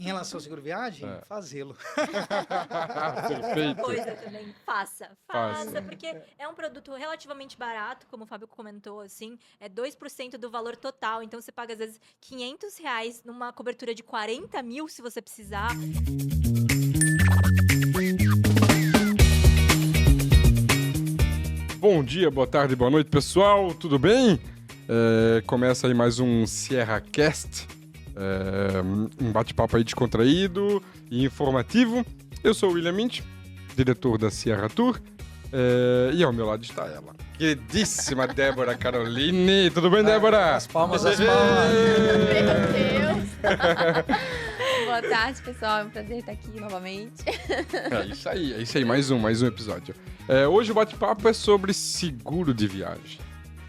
relação ao seguro viagem, fazê-lo. Perfeito. Coisa também, faça, Faça. porque é um produto relativamente barato, como o Fábio comentou, assim, é 2% do valor total, então você paga às vezes R$ 500 numa cobertura de 40 mil se você precisar. Bom dia, boa tarde, boa noite, pessoal, tudo bem? Começa aí mais um Sierra Cast, um bate-papo aí descontraído e informativo. Eu sou o William Mint, diretor da Sierra Tour, e ao meu lado está ela, queridíssima Débora Caroline. Tudo bem, Débora? As palmas, as palmas. Meu Deus! Boa tarde, pessoal. É um prazer estar aqui novamente. É isso aí, mais um episódio. Hoje o bate-papo é sobre seguro de viagem.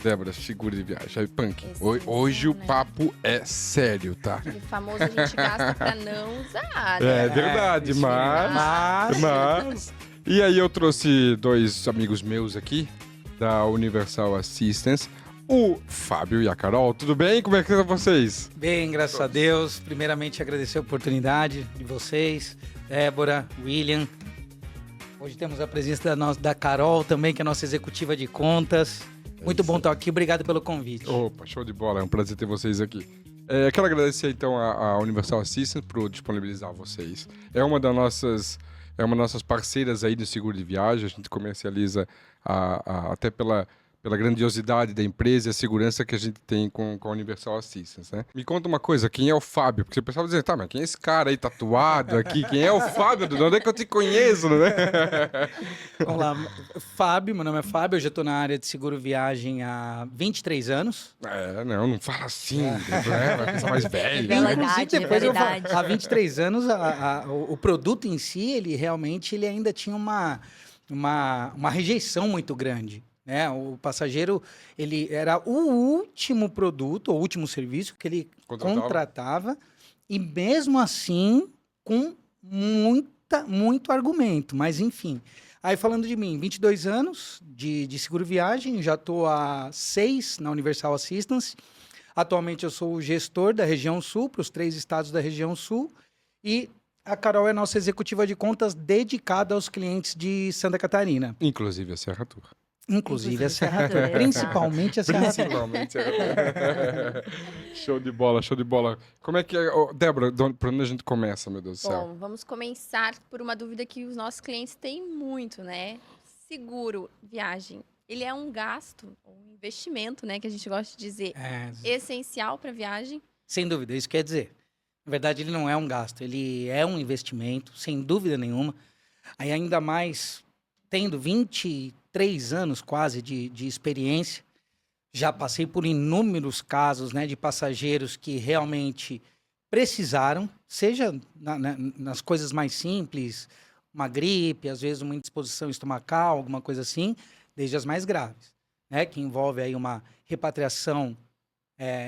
Débora, seguro de viagem. Aí, Punk, hoje o papo é sério, tá? O famoso a gente gasta pra não usar, É né? verdade, mas... E aí eu trouxe dois amigos meus aqui, da Universal Assistance, o Fábio e a Carol. Tudo bem? Como é que estão vocês? Bem, graças a Deus. Primeiramente, agradecer a oportunidade de vocês, Débora, William. Hoje temos a presença da Carol também, que é a nossa executiva de contas. Muito bom estar aqui. Obrigado pelo convite. Opa, show de bola. É um prazer ter vocês aqui. Quero agradecer, então, a Universal Assistance por disponibilizar vocês. É uma das nossas parceiras aí do seguro de viagem. A gente comercializa até pela grandiosidade da empresa e a segurança que a gente tem com a Universal Assistance, né? Me conta uma coisa, quem é o Fábio? Porque o pessoal vai dizer, tá, mas quem é esse cara aí tatuado aqui? Quem é o Fábio? De onde é que eu te conheço, né? Vamos lá. Fábio, meu nome é Fábio, eu já estou na área de seguro viagem há 23 anos. Não fala assim, né? Uma coisa mais velha. Revela a Né? idade, depois revela a idade. há 23 anos, o produto em si, ele ainda tinha uma rejeição muito grande. Né? O passageiro, ele era o último produto, o último serviço que ele contratava, e mesmo assim, com muito argumento, mas enfim. Aí falando de mim, 22 anos de seguro viagem, já estou há 6 na Universal Assistance. Atualmente eu sou o gestor da região sul, para os 3 estados da região sul, e a Carol é nossa executiva de contas dedicada aos clientes de Santa Catarina. Inclusive a Serra Tour. Inclusive a Serra Tour. Principalmente a Serra Tour. Principalmente. Show de bola, show de bola. Como é que é... Débora, por onde a gente começa, meu Deus do céu? Bom, vamos começar por uma dúvida que os nossos clientes têm muito, né? Seguro, viagem, ele é um gasto, um investimento, né? Que a gente gosta de dizer, essencial para viagem? Sem dúvida, isso quer dizer. Na verdade, ele não é um gasto, ele é um investimento, sem dúvida nenhuma. Aí ainda mais, tendo 23 anos quase de experiência, já passei por inúmeros casos, né, de passageiros que realmente precisaram, seja nas coisas mais simples, uma gripe, às vezes uma indisposição estomacal, alguma coisa assim, desde as mais graves, né, que envolve aí uma repatriação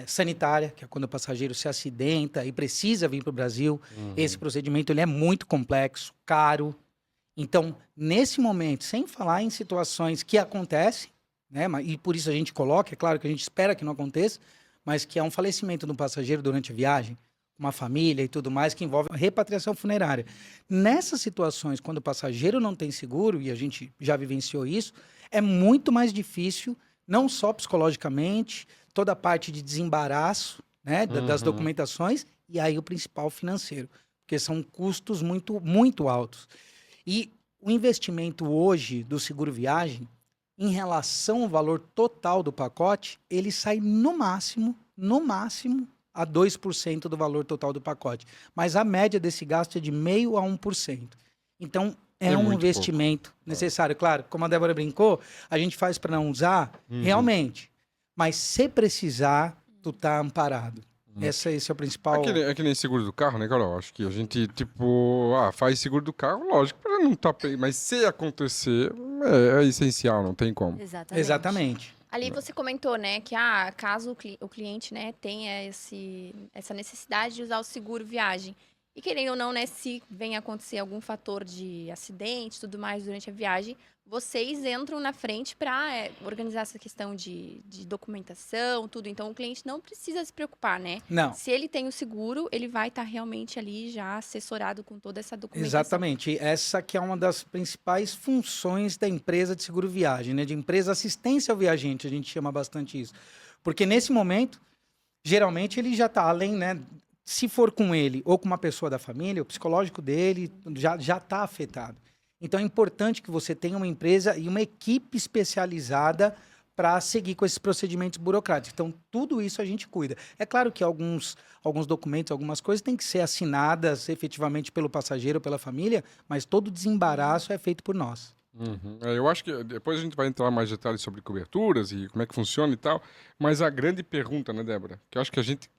sanitária, que é quando o passageiro se acidenta e precisa vir para o Brasil. Esse procedimento ele é muito complexo, caro. Então, nesse momento, sem falar em situações que acontecem, né, e por isso a gente coloca, é claro que a gente espera que não aconteça, mas que é um falecimento do passageiro durante a viagem, uma família e tudo mais, que envolve a repatriação funerária. Nessas situações, quando o passageiro não tem seguro, e a gente já vivenciou isso, é muito mais difícil, não só psicologicamente, toda a parte de desembaraço, né, das documentações, e aí o principal financeiro, porque são custos muito, muito altos. E o investimento hoje do seguro viagem, em relação ao valor total do pacote, ele sai no máximo, a 2% do valor total do pacote. Mas a média desse gasto é de 0,5% a 1%. Então, é um investimento necessário. Claro, como a Débora brincou, a gente faz para não usar, realmente. Mas se precisar, tu tá amparado. Esse é o principal... É que nem seguro do carro, né, Carol? Acho que a gente, faz seguro do carro, lógico, para não estar... Mas se acontecer, é essencial, não tem como. Exatamente. Ali você comentou, né, que caso o cliente, né, tenha essa necessidade de usar o seguro viagem. E querendo ou não, né, se vem acontecer algum fator de acidente e tudo mais durante a viagem, vocês entram na frente para organizar essa questão de documentação, tudo. Então, o cliente não precisa se preocupar, né? Não. Se ele tem o seguro, ele vai estar realmente ali já assessorado com toda essa documentação. Exatamente. Essa que é uma das principais funções da empresa de seguro viagem, né? De empresa assistência ao viajante, a gente chama bastante isso. Porque nesse momento, geralmente ele já está além, né? Se for com ele ou com uma pessoa da família, o psicológico dele já está afetado. Então é importante que você tenha uma empresa e uma equipe especializada para seguir com esses procedimentos burocráticos. Então, tudo isso a gente cuida. É claro que alguns documentos, algumas coisas têm que ser assinadas efetivamente pelo passageiro ou pela família, mas todo o desembaraço é feito por nós. Eu acho que depois a gente vai entrar mais detalhes sobre coberturas e como é que funciona e tal, mas a grande pergunta, né, Débora, que eu acho que a gente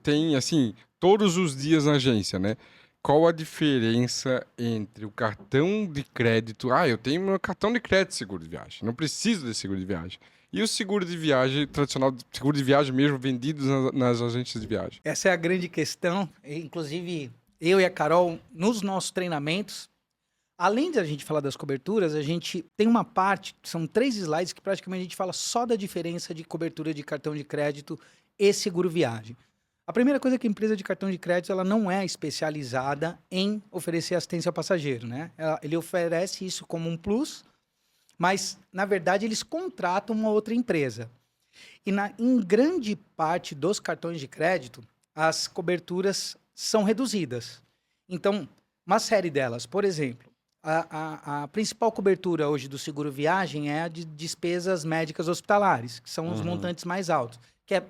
tem, assim, todos os dias na agência, né? Qual a diferença entre o cartão de crédito... eu tenho meu cartão de crédito de seguro de viagem, não preciso de seguro de viagem. E o seguro de viagem tradicional, seguro de viagem mesmo, vendido nas agências de viagem? Essa é a grande questão. Inclusive, eu e a Carol, nos nossos treinamentos, além de a gente falar das coberturas, a gente tem uma parte, são 3 slides que praticamente a gente fala só da diferença de cobertura de cartão de crédito e seguro viagem. A primeira coisa é que a empresa de cartão de crédito ela não é especializada em oferecer assistência ao passageiro, né? Ele oferece isso como um plus, mas, na verdade, eles contratam uma outra empresa. E em grande parte dos cartões de crédito, as coberturas são reduzidas. Então, uma série delas, por exemplo, a principal cobertura hoje do seguro viagem é a de despesas médicas hospitalares, que são os montantes mais altos, que é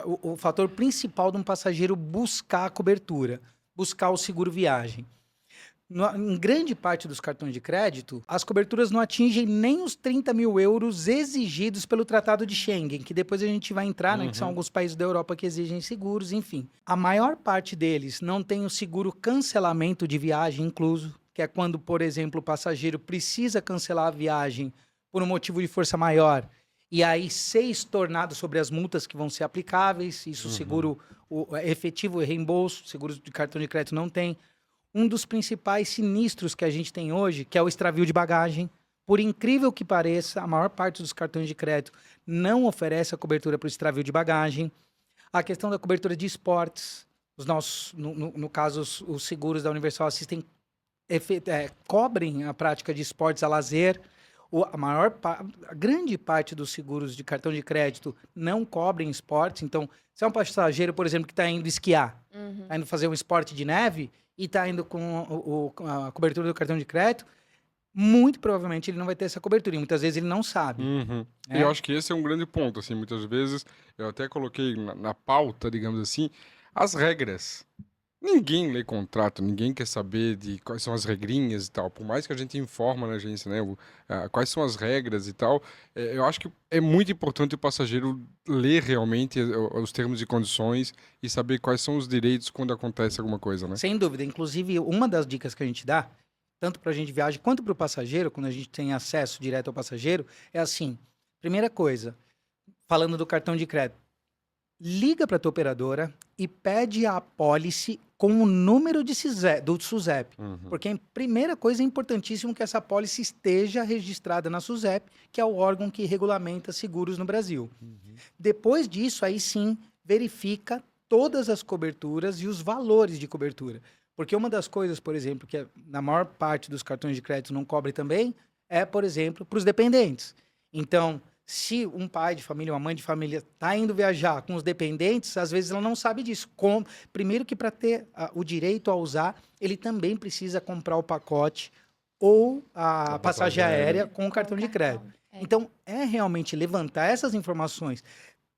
o fator principal de um passageiro buscar a cobertura, buscar o seguro viagem. Em grande parte dos cartões de crédito, as coberturas não atingem nem os 30 mil euros exigidos pelo Tratado de Schengen, que depois a gente vai entrar, né, que são alguns países da Europa que exigem seguros, enfim. A maior parte deles não tem o seguro cancelamento de viagem incluso, que é quando, por exemplo, o passageiro precisa cancelar a viagem por um motivo de força maior, e aí ser estornado sobre as multas que vão ser aplicáveis, isso seguro efetivo e reembolso, seguros de cartão de crédito não tem. Um dos principais sinistros que a gente tem hoje, que é o extravio de bagagem. Por incrível que pareça, a maior parte dos cartões de crédito não oferece a cobertura para o extravio de bagagem. A questão da cobertura de esportes, os nossos, no caso, os seguros da Universal Assistem cobrem a prática de esportes a lazer. A grande parte dos seguros de cartão de crédito não cobrem esportes. Então, se é um passageiro, por exemplo, que está indo esquiar, está indo fazer um esporte de neve e está indo com a cobertura do cartão de crédito, muito provavelmente ele não vai ter essa cobertura. E muitas vezes ele não sabe. E eu acho que esse é um grande ponto. Assim, muitas vezes, eu até coloquei na pauta, digamos assim, as regras. Ninguém lê contrato, ninguém quer saber de quais são as regrinhas e tal. Por mais que a gente informa na agência, né, quais são as regras e tal, eu acho que é muito importante o passageiro ler realmente os termos e condições e saber quais são os direitos quando acontece alguma coisa, né? Sem dúvida. Inclusive, uma das dicas que a gente dá, tanto para a gente viagem quanto para o passageiro, quando a gente tem acesso direto ao passageiro, é assim, primeira coisa, falando do cartão de crédito, liga para a tua operadora e pede a apólice com o número do SUSEP. Porque a primeira coisa é importantíssimo que essa apólice esteja registrada na SUSEP, que é o órgão que regulamenta seguros no Brasil. Depois disso, aí sim, verifica todas as coberturas e os valores de cobertura. Porque uma das coisas, por exemplo, que na maior parte dos cartões de crédito não cobre também, é, por exemplo, para os dependentes. Então, se um pai de família, uma mãe de família está indo viajar com os dependentes, às vezes ela não sabe disso. Primeiro que para ter o direito a usar, ele também precisa comprar o pacote ou a passagem aérea com o cartão de crédito. Então, é realmente levantar essas informações,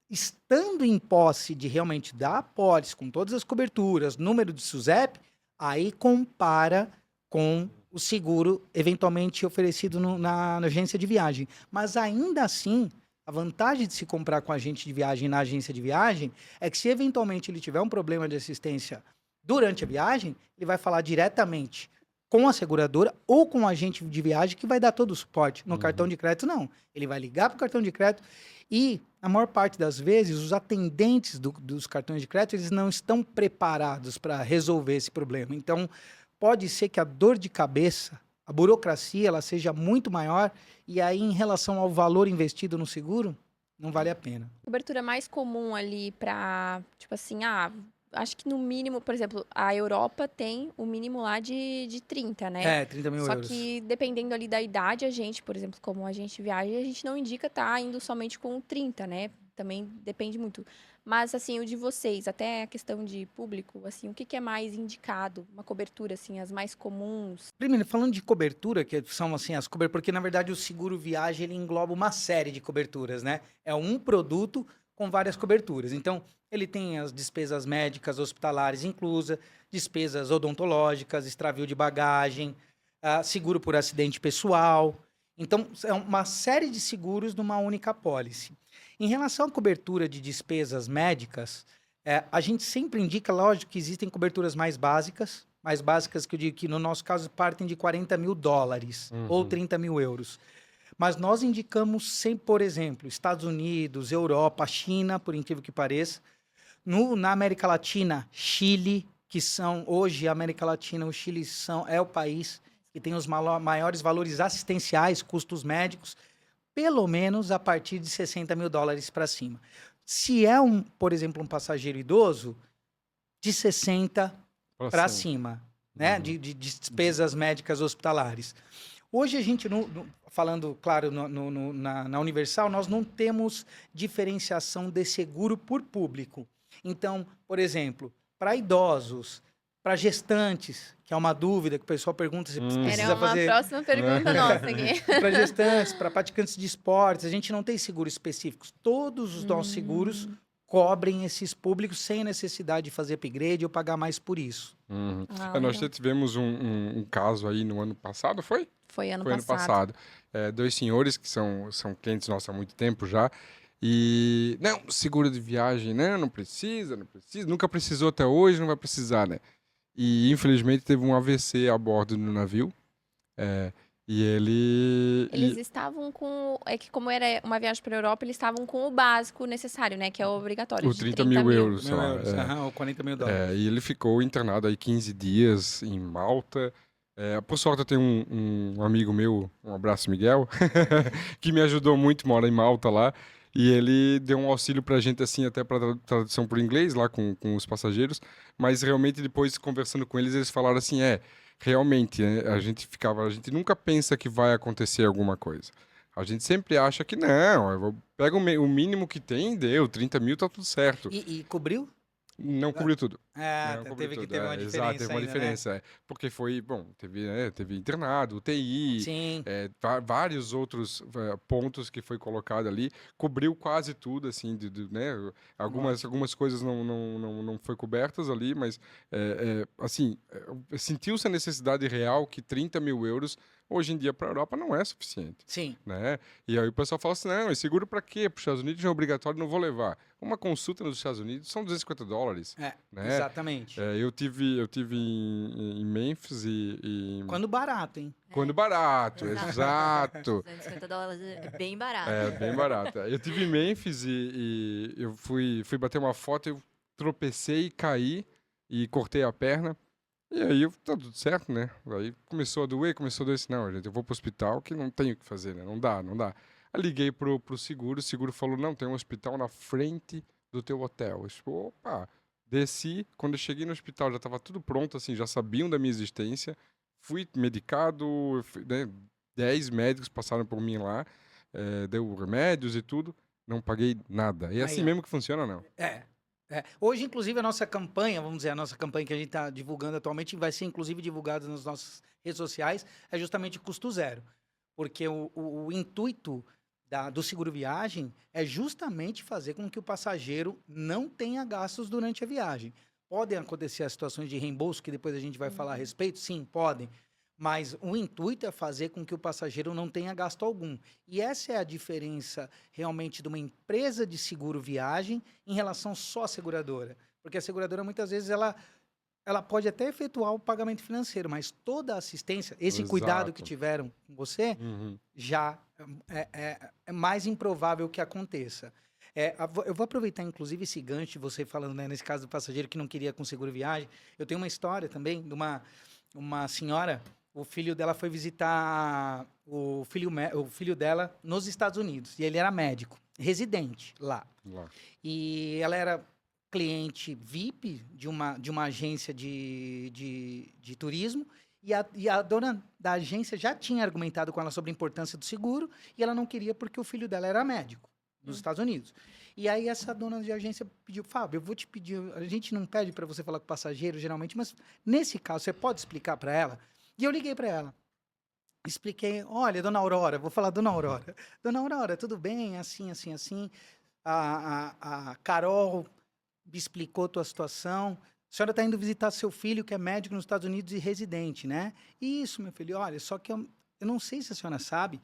estando em posse de realmente dar apólice com todas as coberturas, número de SUSEP, aí compara com o seguro eventualmente oferecido na agência de viagem. Mas ainda assim, a vantagem de se comprar com agente de viagem na agência de viagem é que se eventualmente ele tiver um problema de assistência durante a viagem, ele vai falar diretamente com a seguradora ou com o agente de viagem que vai dar todo o suporte. No cartão de crédito, não. Ele vai ligar para o cartão de crédito e, a maior parte das vezes, os atendentes dos cartões de crédito eles não estão preparados para resolver esse problema. Então, pode ser que a dor de cabeça a burocracia ela seja muito maior e aí em relação ao valor investido no seguro, não vale a pena. Cobertura mais comum ali pra, tipo assim, acho que no mínimo, por exemplo, a Europa tem o mínimo lá de 30, né? 30 mil Só euros. que dependendo ali da idade, a gente, por exemplo, como a gente viaja, a gente não indica tá indo somente com 30, né? Também depende muito. Mas, assim, o de vocês, até a questão de público, assim, o que que é mais indicado? Uma cobertura, assim, as mais comuns? Primeiro, falando de cobertura, que são assim as coberturas, porque na verdade o seguro viagem ele engloba uma série de coberturas, né? É um produto com várias coberturas. Então, ele tem as despesas médicas hospitalares inclusa, despesas odontológicas, extravio de bagagem, seguro por acidente pessoal. Então, é uma série de seguros numa única apólice. Em relação à cobertura de despesas médicas, a gente sempre indica, lógico, que existem coberturas mais básicas que eu digo que no nosso caso partem de 40 mil dólares ou 30 mil euros. Mas nós indicamos sempre, por exemplo, Estados Unidos, Europa, China, por incrível que pareça. Na América Latina, Chile, que são, hoje, a América Latina, o Chile é o país que tem os maiores valores assistenciais, custos médicos, pelo menos a partir de 60 mil dólares para cima. Se é, por exemplo, um passageiro idoso, de 60 para cima, né? De despesas médicas hospitalares. Hoje a gente, falando, claro, na Universal, nós não temos diferenciação de seguro por público. Então, por exemplo, para idosos, para gestantes, que é uma dúvida que o pessoal pergunta se precisa fazer... Era uma próxima pergunta nossa aqui. Para gestantes, para praticantes de esportes, a gente não tem seguros específicos. Todos os nossos seguros cobrem esses públicos sem necessidade de fazer upgrade ou pagar mais por isso. Nós já tivemos um caso aí no ano passado, foi? Foi ano Ano passado. Dois senhores que são clientes nossos há muito tempo já. E, não, seguro de viagem, não precisa, nunca precisou até hoje, não vai precisar, né? E, infelizmente, teve um AVC a bordo do navio. E Eles estavam com... É que como era uma viagem para a Europa, eles estavam com o básico necessário, né? Que é o obrigatório. O 30 mil euros, sei lá. Ou 40 mil dólares. E ele ficou internado aí 15 dias em Malta. Por sorte, eu tenho um amigo meu, um abraço, Miguel, que me ajudou muito, mora em Malta lá. E ele deu um auxílio pra gente, assim, até pra tradução por inglês, lá com os passageiros. Mas realmente, depois, conversando com eles falaram assim, realmente, a gente nunca pensa que vai acontecer alguma coisa. A gente sempre acha que não, pega o mínimo que tem, deu, 30 mil, tá tudo certo. E cobriu? Não cobriu tudo. Teve uma diferença. Exato, teve uma ainda, diferença. Né? Porque foi, teve internado, UTI, Sim. Vários outros pontos que foi colocado ali. Cobriu quase tudo, assim, né? Algumas coisas não foi cobertas ali, mas, assim, sentiu-se a necessidade real que 30 mil euros hoje em dia para a Europa não é suficiente. Sim. Né? E aí o pessoal fala assim, não, é seguro para quê? Para os Estados Unidos não é obrigatório, não vou levar. Uma consulta nos Estados Unidos são $250. Né? Exatamente. Eu tive em Memphis e... Quando barato, hein? Quando barato, exato. $250 é bem barato. Bem barato. Eu tive em Memphis e eu fui bater uma foto, eu tropecei, caí e cortei a perna. E aí, tá tudo certo, né? Aí começou a doer, não, gente, eu vou pro hospital que não tenho o que fazer, né? Não dá. Aí liguei pro seguro, o seguro falou, não, tem um hospital na frente do teu hotel. Eu disse, opa, desci, quando eu cheguei no hospital já tava tudo pronto, assim, já sabiam da minha existência, fui medicado, né? 10 médicos passaram por mim lá, deu remédios e tudo, não paguei nada. E é assim mesmo que funciona, não? Hoje, inclusive, a nossa campanha, vamos dizer, a nossa campanha que a gente está divulgando atualmente, vai ser, inclusive, divulgada nas nossas redes sociais, é justamente custo zero. Porque o intuito do seguro viagem é justamente fazer com que o passageiro não tenha gastos durante a viagem. Podem acontecer as situações de reembolso, que depois a gente vai falar a respeito? Sim, podem. Mas o intuito é fazer com que o passageiro não tenha gasto algum. E essa é a diferença realmente de uma empresa de seguro viagem em relação só à seguradora. Porque a seguradora, muitas vezes, ela pode até efetuar o pagamento financeiro, mas toda a assistência, esse cuidado que tiveram com você, já é mais improvável que aconteça. Eu vou aproveitar, inclusive, esse gancho de você falando, né, nesse caso do passageiro que não queria com seguro viagem. Eu tenho uma história também de uma senhora o filho dela foi visitar o filho dela nos Estados Unidos. E ele era médico, residente lá. E ela era cliente VIP de uma agência de turismo. E a dona da agência já tinha argumentado com ela sobre a importância do seguro. E ela não queria porque o filho dela era médico nos Estados Unidos. E aí essa dona de agência pediu, Fábio, eu vou te pedir, a gente não pede para você falar com o passageiro, geralmente, mas nesse caso, você pode explicar para ela? E eu liguei para ela. Expliquei, olha, dona Aurora, vou falar dona Aurora. Dona Aurora, tudo bem? Assim. A Carol me explicou a tua situação. A senhora está indo visitar seu filho, que é médico nos Estados Unidos e residente, né? Isso, meu filho, olha, só que eu não sei se a senhora sabe,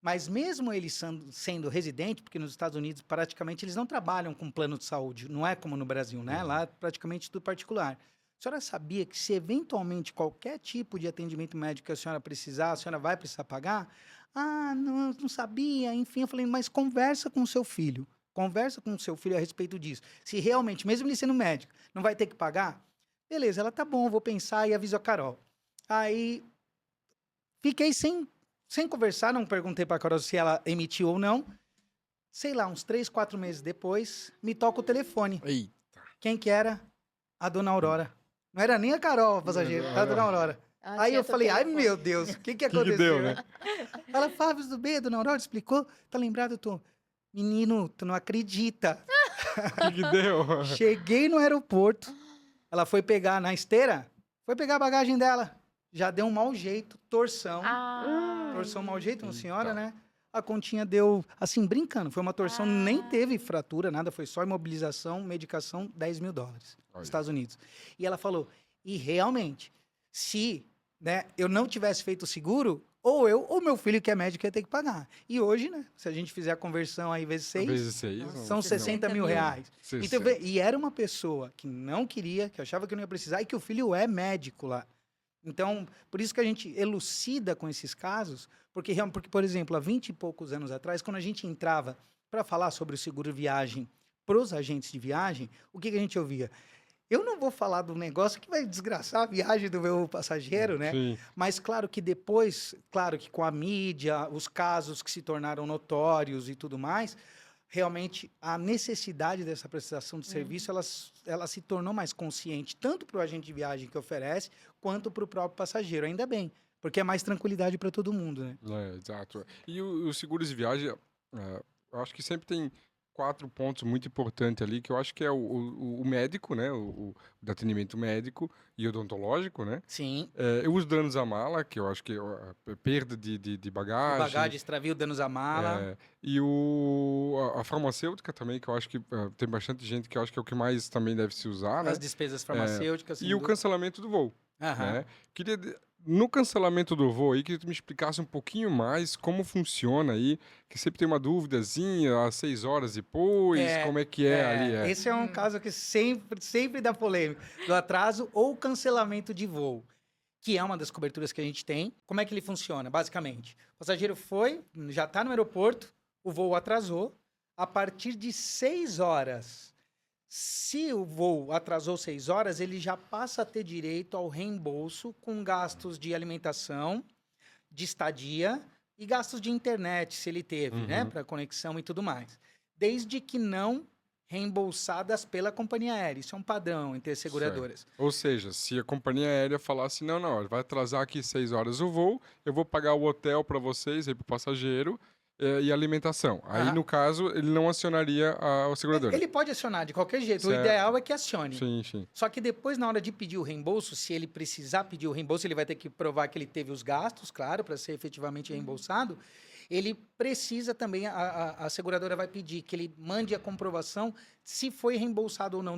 mas mesmo ele sendo residente, porque nos Estados Unidos praticamente eles não trabalham com plano de saúde, não é como no Brasil, né? Lá é praticamente tudo particular. A senhora sabia que se eventualmente qualquer tipo de atendimento médico que a senhora precisar, a senhora vai precisar pagar? Ah, não sabia. Enfim, eu falei, mas conversa com o seu filho. Conversa com o seu filho a respeito disso. Se realmente, mesmo ele sendo médico, não vai ter que pagar? Beleza, ela tá bom, vou pensar e aviso a Carol. Aí, fiquei sem conversar, não perguntei pra Carol se ela emitiu ou não. Sei lá, uns 3, 4 meses depois, me toca o telefone. Eita. Quem que era? A dona Aurora. Não era nem a Carol, a passageira, era a dona Aurora. Aí eu falei, ai meu Deus, o que aconteceu? deu, né? Ela, Fábio, tudo bem? A dona Aurora explicou? Tá lembrado? Menino, tu não acredita. O que deu? Cheguei no aeroporto, ela foi pegar na esteira, foi pegar a bagagem dela. Já deu um mau jeito, torção. Torção, mau jeito, uma senhora, né? A continha deu, assim, brincando. Foi uma torção, nem teve fratura, nada. Foi só imobilização, medicação, $10 mil. Estados Unidos. E ela falou, e realmente, se eu não tivesse feito o seguro, ou eu ou meu filho, que é médico, ia ter que pagar. E hoje, né? Se a gente fizer a conversão aí vezes 6, são $60 mil. Então, e era uma pessoa que não queria, que achava que não ia precisar, e que o filho é médico lá. Então, por isso que a gente elucida com esses casos, porque, por exemplo, há 20 e poucos anos atrás, quando a gente entrava para falar sobre o seguro viagem para os agentes de viagem, o que a gente ouvia? Eu não vou falar do negócio que vai desgraçar a viagem do meu passageiro, né? Sim. Mas claro que depois, claro que com a mídia, os casos que se tornaram notórios e tudo mais, realmente a necessidade dessa prestação de serviço, ela se tornou mais consciente, tanto para o agente de viagem que oferece, quanto para o próprio passageiro. Ainda bem, porque é mais tranquilidade para todo mundo, né? Exato. E os seguros de viagem, eu acho que sempre tem 4 pontos muito importantes ali, que eu acho que é o médico, né? O atendimento médico e odontológico, né? Sim. Os danos à mala, que eu acho que é a perda de bagagem. Bagagem, extravio, danos à mala. E a farmacêutica também, que eu acho que tem bastante gente que eu acho que é o que mais também deve se usar, né? As despesas farmacêuticas. E o cancelamento do voo. Aham. Né? No cancelamento do voo aí, queria que tu me explicasse um pouquinho mais como funciona aí, que sempre tem uma duvidazinha, às 6 horas depois, como é que é ali. Esse é um caso que sempre dá polêmica, do atraso ou cancelamento de voo, que é uma das coberturas que a gente tem. Como é que ele funciona, basicamente? O passageiro já está no aeroporto, o voo atrasou, a partir de 6 horas... Se o voo atrasou 6 horas, ele já passa a ter direito ao reembolso com gastos de alimentação, de estadia e gastos de internet, se ele teve, né? Para conexão e tudo mais. Desde que não reembolsadas pela companhia aérea. Isso é um padrão entre as seguradoras. Certo. Ou seja, se a companhia aérea falasse, não, vai atrasar aqui 6 horas o voo, eu vou pagar o hotel para vocês, aí para o passageiro, e alimentação. Aí, no caso, ele não acionaria a seguradora. Ele pode acionar de qualquer jeito. Certo. O ideal é que acione. Sim. Só que depois, na hora de pedir o reembolso, se ele precisar pedir o reembolso, ele vai ter que provar que ele teve os gastos, claro, para ser efetivamente reembolsado. Ele precisa também, a seguradora vai pedir que ele mande a comprovação se foi reembolsado ou não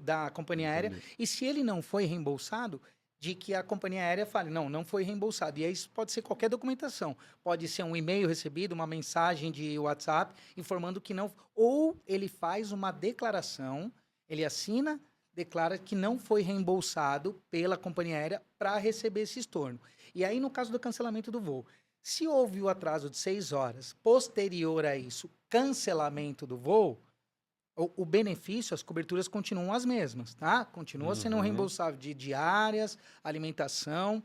da companhia aérea. E se ele não foi reembolsado, de que a companhia aérea fale, não foi reembolsado. E aí isso pode ser qualquer documentação. Pode ser um e-mail recebido, uma mensagem de WhatsApp, informando que não... Ou ele faz uma declaração, ele assina, declara que não foi reembolsado pela companhia aérea para receber esse estorno. E aí, no caso do cancelamento do voo, se houve o atraso de 6 horas, posterior a isso, cancelamento do voo, o benefício, as coberturas continuam as mesmas, tá? Continua sendo reembolsável de diárias, alimentação.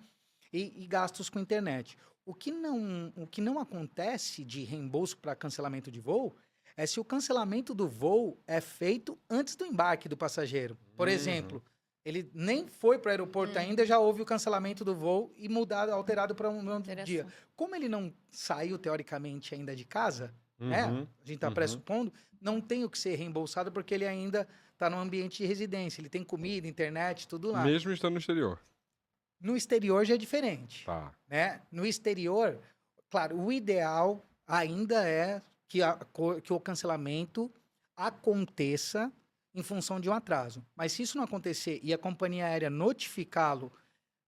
e gastos com internet. O que não acontece de reembolso para cancelamento de voo é se o cancelamento do voo é feito antes do embarque do passageiro. Por exemplo, ele nem foi para o aeroporto ainda, já houve o cancelamento do voo e alterado para um outro dia. Como ele não saiu, teoricamente, ainda de casa, né? A gente está pressupondo, não tem o que ser reembolsado porque ele ainda está no ambiente de residência. Ele tem comida, internet, tudo lá. Mesmo estando no exterior. No exterior já é diferente. Tá. Né? No exterior, claro, o ideal ainda é que o cancelamento aconteça em função de um atraso. Mas se isso não acontecer e a companhia aérea notificá-lo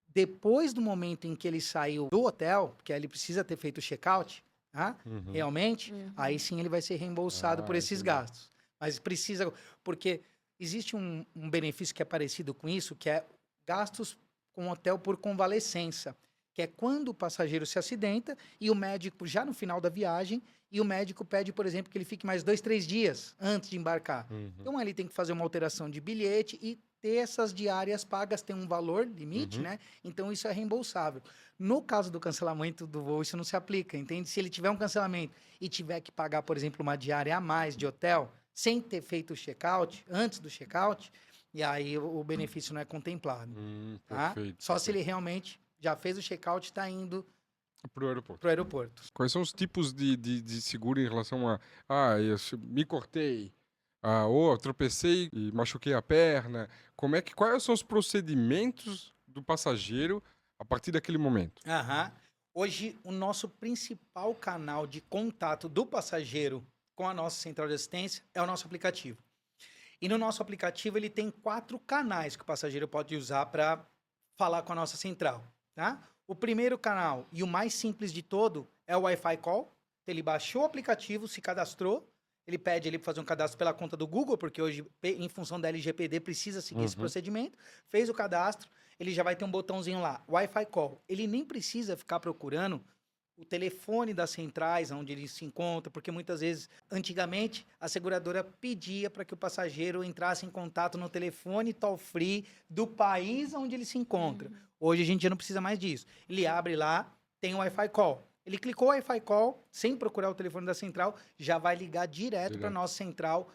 depois do momento em que ele saiu do hotel, porque aí ele precisa ter feito o check-out, tá? Realmente, aí sim ele vai ser reembolsado por esses gastos. Mas precisa, porque existe um benefício que é parecido com isso, que é gastos com hotel por convalescença, que é quando o passageiro se acidenta e o médico, já no final da viagem, e o médico pede, por exemplo, que ele fique mais 2, 3 dias antes de embarcar. Então, ele tem que fazer uma alteração de bilhete e ter essas diárias pagas, tem um valor limite, né? Então, isso é reembolsável. No caso do cancelamento do voo, isso não se aplica, entende? Se ele tiver um cancelamento e tiver que pagar, por exemplo, uma diária a mais de hotel, sem ter feito o check-out, antes do check-out, e aí o benefício não é contemplado. Tá? Perfeito. Só se ele realmente já fez o check-out e está indo Pro aeroporto. pro aeroporto. Quais são os tipos de seguro em relação a... eu me cortei, ou tropecei e machuquei a perna. Quais são os procedimentos do passageiro a partir daquele momento? Hoje, o nosso principal canal de contato do passageiro com a nossa central de assistência é o nosso aplicativo. E no nosso aplicativo, ele tem 4 canais que o passageiro pode usar para falar com a nossa central, tá? O primeiro canal e o mais simples de todo é o Wi-Fi Call. Ele baixou o aplicativo, se cadastrou, ele pede ele para fazer um cadastro pela conta do Google, porque hoje, em função da LGPD, precisa seguir esse procedimento. Fez o cadastro, ele já vai ter um botãozinho lá, Wi-Fi Call. Ele nem precisa ficar procurando o telefone das centrais, onde ele se encontra, porque muitas vezes, antigamente, a seguradora pedia para que o passageiro entrasse em contato no telefone toll-free do país onde ele se encontra. Hoje a gente já não precisa mais disso. Ele abre lá, tem o Wi-Fi Call. Ele clicou o Wi-Fi Call, sem procurar o telefone da central, já vai ligar direto para a nossa central,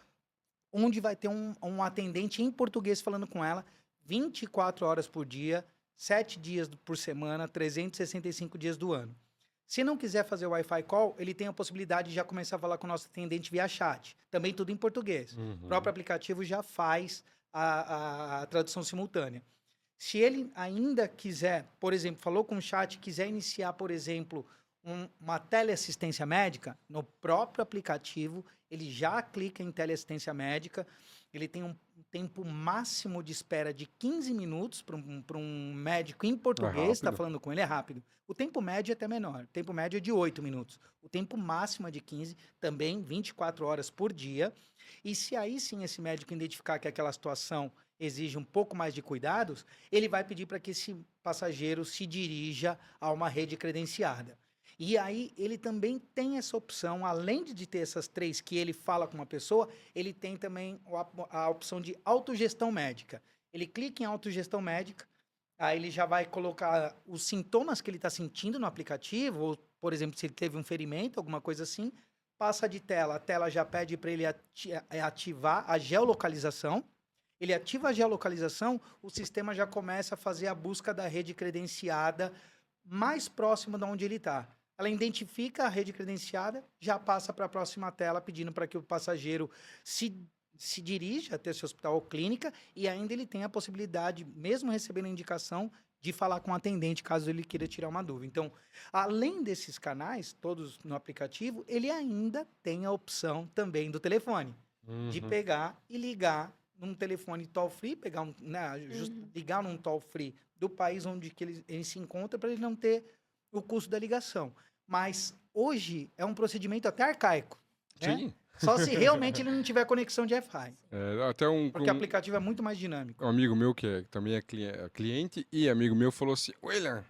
onde vai ter um atendente em português falando com ela 24 horas por dia, 7 dias por semana, 365 dias do ano. Se não quiser fazer o Wi-Fi Call, ele tem a possibilidade de já começar a falar com o nosso atendente via chat. Também tudo em português. O próprio aplicativo já faz a tradução simultânea. Se ele ainda quiser, por exemplo, falou com o chat, quiser iniciar, por exemplo, uma teleassistência médica, no próprio aplicativo, ele já clica em teleassistência médica, ele tem um tempo máximo de espera de 15 minutos para um médico em português, está falando com ele, é rápido. O tempo médio é até menor, o tempo médio é de 8 minutos. O tempo máximo é de 15, também 24 horas por dia. E se aí sim esse médico identificar que aquela situação exige um pouco mais de cuidados, ele vai pedir para que esse passageiro se dirija a uma rede credenciada. E aí ele também tem essa opção, além de ter essas 3 que ele fala com uma pessoa, ele tem também a opção de autogestão médica. Ele clica em autogestão médica, aí ele já vai colocar os sintomas que ele está sentindo no aplicativo, ou, por exemplo, se ele teve um ferimento, alguma coisa assim, passa de tela, a tela já pede para ele ativar a geolocalização. Ele ativa a geolocalização, o sistema já começa a fazer a busca da rede credenciada mais próxima de onde ele está. Ela identifica a rede credenciada, já passa para a próxima tela pedindo para que o passageiro se dirija até esse hospital ou clínica e ainda ele tem a possibilidade, mesmo recebendo a indicação, de falar com o atendente caso ele queira tirar uma dúvida. Então, além desses canais, todos no aplicativo, ele ainda tem a opção também do telefone, de pegar e ligar num telefone toll-free, ligar num toll-free do país onde que ele se encontra para ele não ter o custo da ligação. Mas hoje é um procedimento até arcaico. Né? Sim. Só se realmente ele não tiver conexão de Wi-Fi. Porque o aplicativo é muito mais dinâmico. Um amigo meu que também é cliente e amigo meu falou assim, William,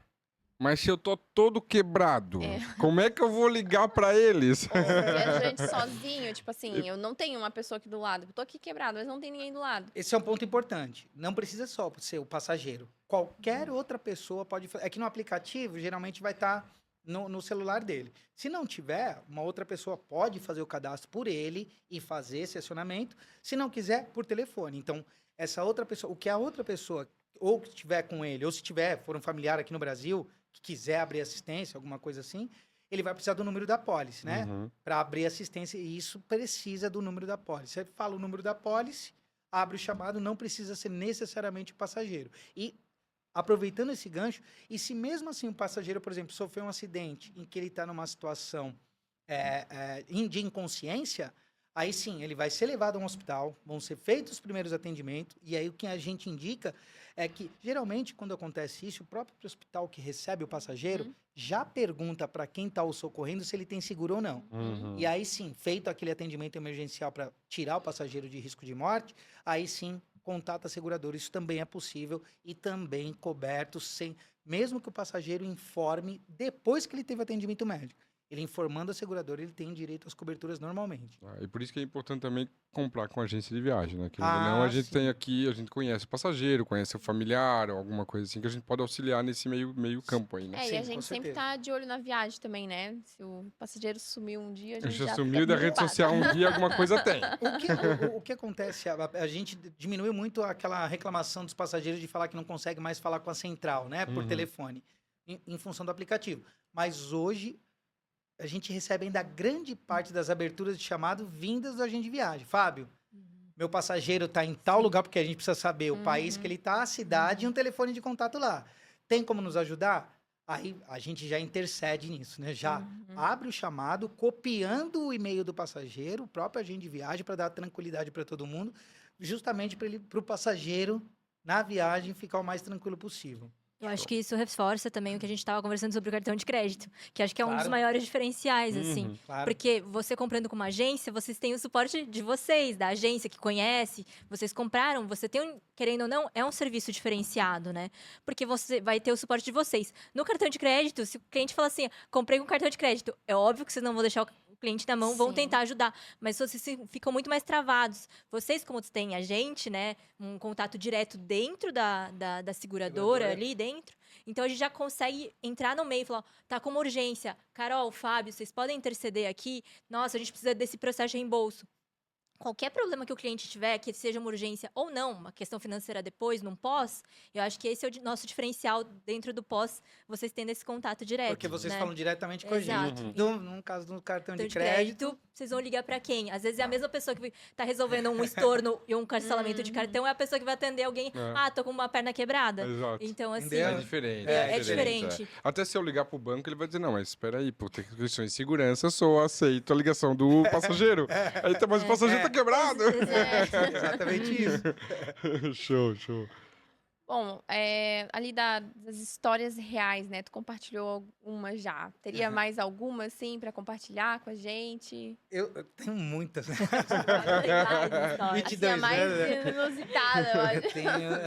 Mas se eu tô todo quebrado, como é que eu vou ligar pra eles? Ou o viajante sozinho, tipo assim, eu não tenho uma pessoa aqui do lado. Eu tô aqui quebrado, mas não tem ninguém do lado. Esse é um ponto importante. Não precisa só ser o passageiro. Qualquer outra pessoa pode fazer. É que no aplicativo, geralmente vai estar no celular dele. Se não tiver, uma outra pessoa pode fazer o cadastro por ele e fazer esse acionamento. Se não quiser, por telefone. Então, essa outra pessoa, o que a outra pessoa, ou que estiver com ele, ou se tiver, for um familiar aqui no Brasil, que quiser abrir assistência, alguma coisa assim, ele vai precisar do número da pólice, né? Para abrir assistência, e isso precisa do número da pólice. Você fala o número da pólice, abre o chamado, não precisa ser necessariamente o passageiro. E aproveitando esse gancho, e se mesmo assim o passageiro, por exemplo, sofreu um acidente em que ele está numa situação de inconsciência, aí sim, ele vai ser levado a um hospital, vão ser feitos os primeiros atendimentos, e aí o que a gente indica é que, geralmente, quando acontece isso, o próprio hospital que recebe o passageiro já pergunta para quem está o socorrendo se ele tem seguro ou não. E aí sim, feito aquele atendimento emergencial para tirar o passageiro de risco de morte, aí sim, contata a seguradora. Isso também é possível e também coberto, mesmo que o passageiro informe depois que ele teve atendimento médico. Ele informando a seguradora, ele tem direito às coberturas normalmente. E por isso que é importante também comprar com agência de viagem, né? Que não, a gente tem aqui, a gente conhece o passageiro, conhece o familiar, ou alguma coisa assim, que a gente pode auxiliar nesse meio campo aí, né? E Sim, a gente sempre tá de olho na viagem também, né? Se o passageiro sumiu um dia, a gente já sumiu da rede social um dia, alguma coisa tem. O que acontece, a gente diminuiu muito aquela reclamação dos passageiros de falar que não consegue mais falar com a central, né? Por telefone, em função do aplicativo. Mas hoje a gente recebe ainda grande parte das aberturas de chamado vindas do agente de viagem. Fábio, meu passageiro está em tal lugar, porque a gente precisa saber o país que ele está, a cidade e um telefone de contato lá. Tem como nos ajudar? Aí a gente já intercede nisso, né? Já abre o chamado, copiando o e-mail do passageiro, o próprio agente de viagem, para dar tranquilidade para todo mundo, justamente para o passageiro, na viagem, ficar o mais tranquilo possível. Eu acho que isso reforça também o que a gente estava conversando sobre o cartão de crédito, que acho que é um dos maiores diferenciais, assim. Claro. Porque você comprando com uma agência, vocês têm o suporte de vocês, da agência que conhece, vocês compraram, você tem, querendo ou não, é um serviço diferenciado, né? Porque você vai ter o suporte de vocês. No cartão de crédito, se o cliente fala assim, comprei com cartão de crédito, é óbvio que vocês não vão deixar o cliente na mão, vão tentar ajudar, mas vocês ficam muito mais travados. Vocês, como têm a gente, né, um contato direto dentro da seguradora ali dentro, então a gente já consegue entrar no meio e falar, tá com uma urgência, Carol, Fábio, vocês podem interceder aqui? Nossa, a gente precisa desse processo de reembolso. Qualquer problema que o cliente tiver, que seja uma urgência ou não, uma questão financeira depois, num pós, eu acho que esse é o nosso diferencial dentro do pós, vocês tendo esse contato direto. Porque vocês falam diretamente com Exato. a gente. No caso do cartão de crédito, vocês vão ligar para quem? Às vezes é a mesma pessoa que tá resolvendo um estorno e um cancelamento de cartão, é a pessoa que vai atender alguém, tô com uma perna quebrada. Exato. Então, assim... É diferente. É diferente. Até se eu ligar pro banco, ele vai dizer, não, mas espera aí, por ter questões de segurança, eu só aceito a ligação do passageiro. Aí, mas o passageiro tá quebrado. Exatamente isso. Show. Bom, ali das histórias reais, né? Tu compartilhou algumas já. Teria mais alguma, assim, pra compartilhar com a gente? Eu tenho muitas, né? Assim, a mais inusitada, eu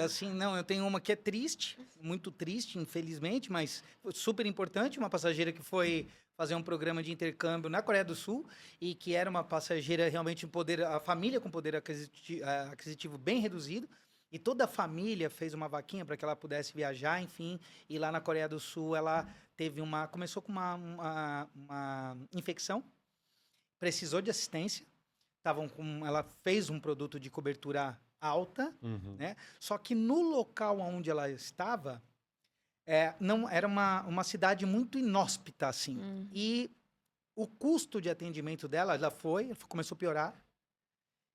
acho. Eu tenho uma que é triste, muito triste, infelizmente, mas super importante. Uma passageira que foi fazer um programa de intercâmbio na Coreia do Sul e que era uma passageira realmente a família com poder aquisitivo bem reduzido. E toda a família fez uma vaquinha para que ela pudesse viajar, enfim. E lá na Coreia do Sul, ela começou com uma infecção, precisou de assistência. Ela fez um produto de cobertura alta, né? Só que no local onde ela estava, não era uma cidade muito inóspita, assim. E o custo de atendimento dela, começou a piorar.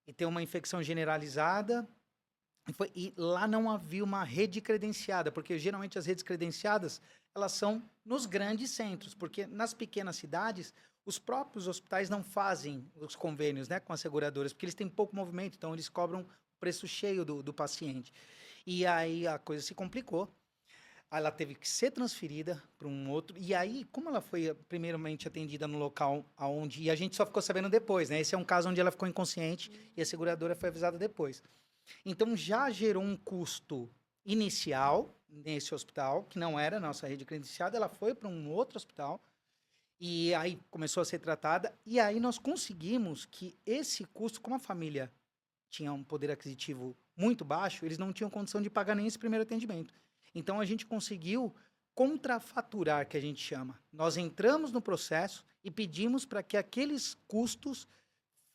E tem uma infecção generalizada. E lá não havia uma rede credenciada, porque geralmente as redes credenciadas, elas são nos grandes centros, porque nas pequenas cidades, os próprios hospitais não fazem os convênios, né, com as seguradoras, porque eles têm pouco movimento, então eles cobram o preço cheio do paciente. E aí a coisa se complicou, ela teve que ser transferida para um outro, e aí, como ela foi primeiramente atendida no local e a gente só ficou sabendo depois, né, esse é um caso onde ela ficou inconsciente e a seguradora foi avisada depois. Então, já gerou um custo inicial, nesse hospital, que não era a nossa rede credenciada, ela foi para um outro hospital, e aí começou a ser tratada, e aí nós conseguimos que esse custo, como a família tinha um poder aquisitivo muito baixo, eles não tinham condição de pagar nem esse primeiro atendimento. Então a gente conseguiu contrafaturar, que a gente chama. Nós entramos no processo e pedimos para que aqueles custos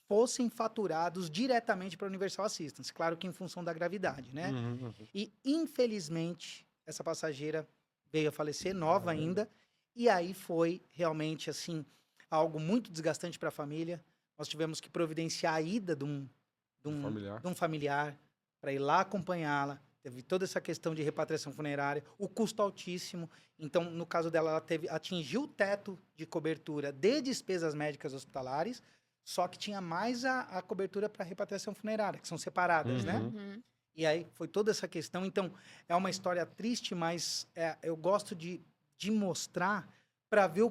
fossem faturados diretamente para a Universal Assistance. Claro que em função da gravidade, né? E, infelizmente, essa passageira veio a falecer, nova ainda, e aí foi realmente, assim, algo muito desgastante para a família. Nós tivemos que providenciar a ida de um familiar para ir lá acompanhá-la. Teve toda essa questão de repatriação funerária, o custo altíssimo. Então, no caso dela, ela atingiu o teto de cobertura de despesas médicas hospitalares, só que tinha mais a cobertura para repatriação funerária, que são separadas, né? E aí foi toda essa questão. Então, é uma história triste, mas eu gosto de mostrar para ver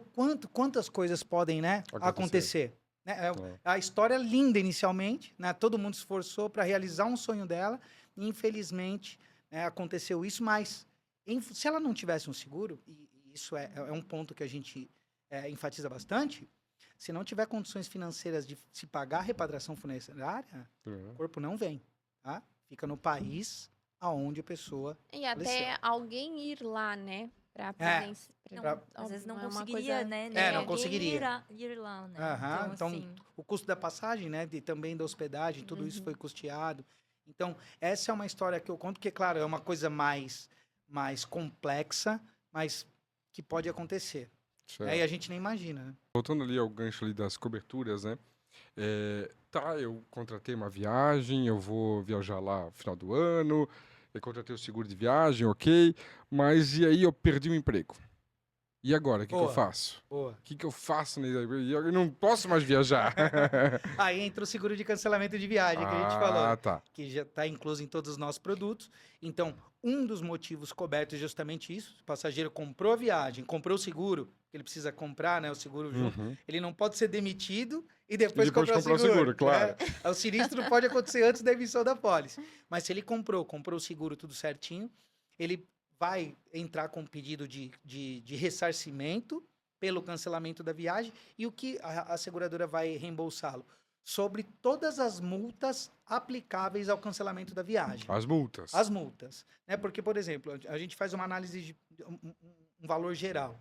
quantas coisas podem, né, acontecer. Né? A história é linda inicialmente, né? Todo mundo se esforçou para realizar um sonho dela. Infelizmente, né, aconteceu isso, mas se ela não tivesse um seguro, e isso é um ponto que a gente enfatiza bastante, se não tiver condições financeiras de se pagar a repatriação funerária, o corpo não vem, tá? Fica no país aonde a pessoa E até faleceu. Alguém ir lá, né? Às vezes não conseguiria, né? Não conseguiria. Ir lá, né? Então, assim... o custo da passagem, né? E também da hospedagem, tudo isso foi custeado. Então, essa é uma história que eu conto, porque, claro, é uma coisa mais complexa, mas que pode acontecer. Aí a gente nem imagina, né? Voltando ali ao gancho ali das coberturas, né? Eu contratei uma viagem, eu vou viajar lá no final do ano, eu contratei o seguro de viagem, ok, mas e aí eu perdi o emprego? E agora, o que eu faço? O que eu faço? Eu não posso mais viajar. Aí entra o seguro de cancelamento de viagem que a gente falou, tá. que já está incluso em todos os nossos produtos. Então, um dos motivos cobertos é justamente isso. O passageiro comprou a viagem, comprou o seguro, que ele precisa comprar, né, o seguro junto. Ele não pode ser demitido e depois comprar o seguro. Claro. O sinistro pode acontecer antes da emissão da pólice. Mas se ele comprou o seguro tudo certinho, ele vai entrar com um pedido de ressarcimento pelo cancelamento da viagem e o que a seguradora vai reembolsá-lo? Sobre todas as multas aplicáveis ao cancelamento da viagem. As multas. As multas. Né? Porque, por exemplo, a gente faz uma análise de um valor geral.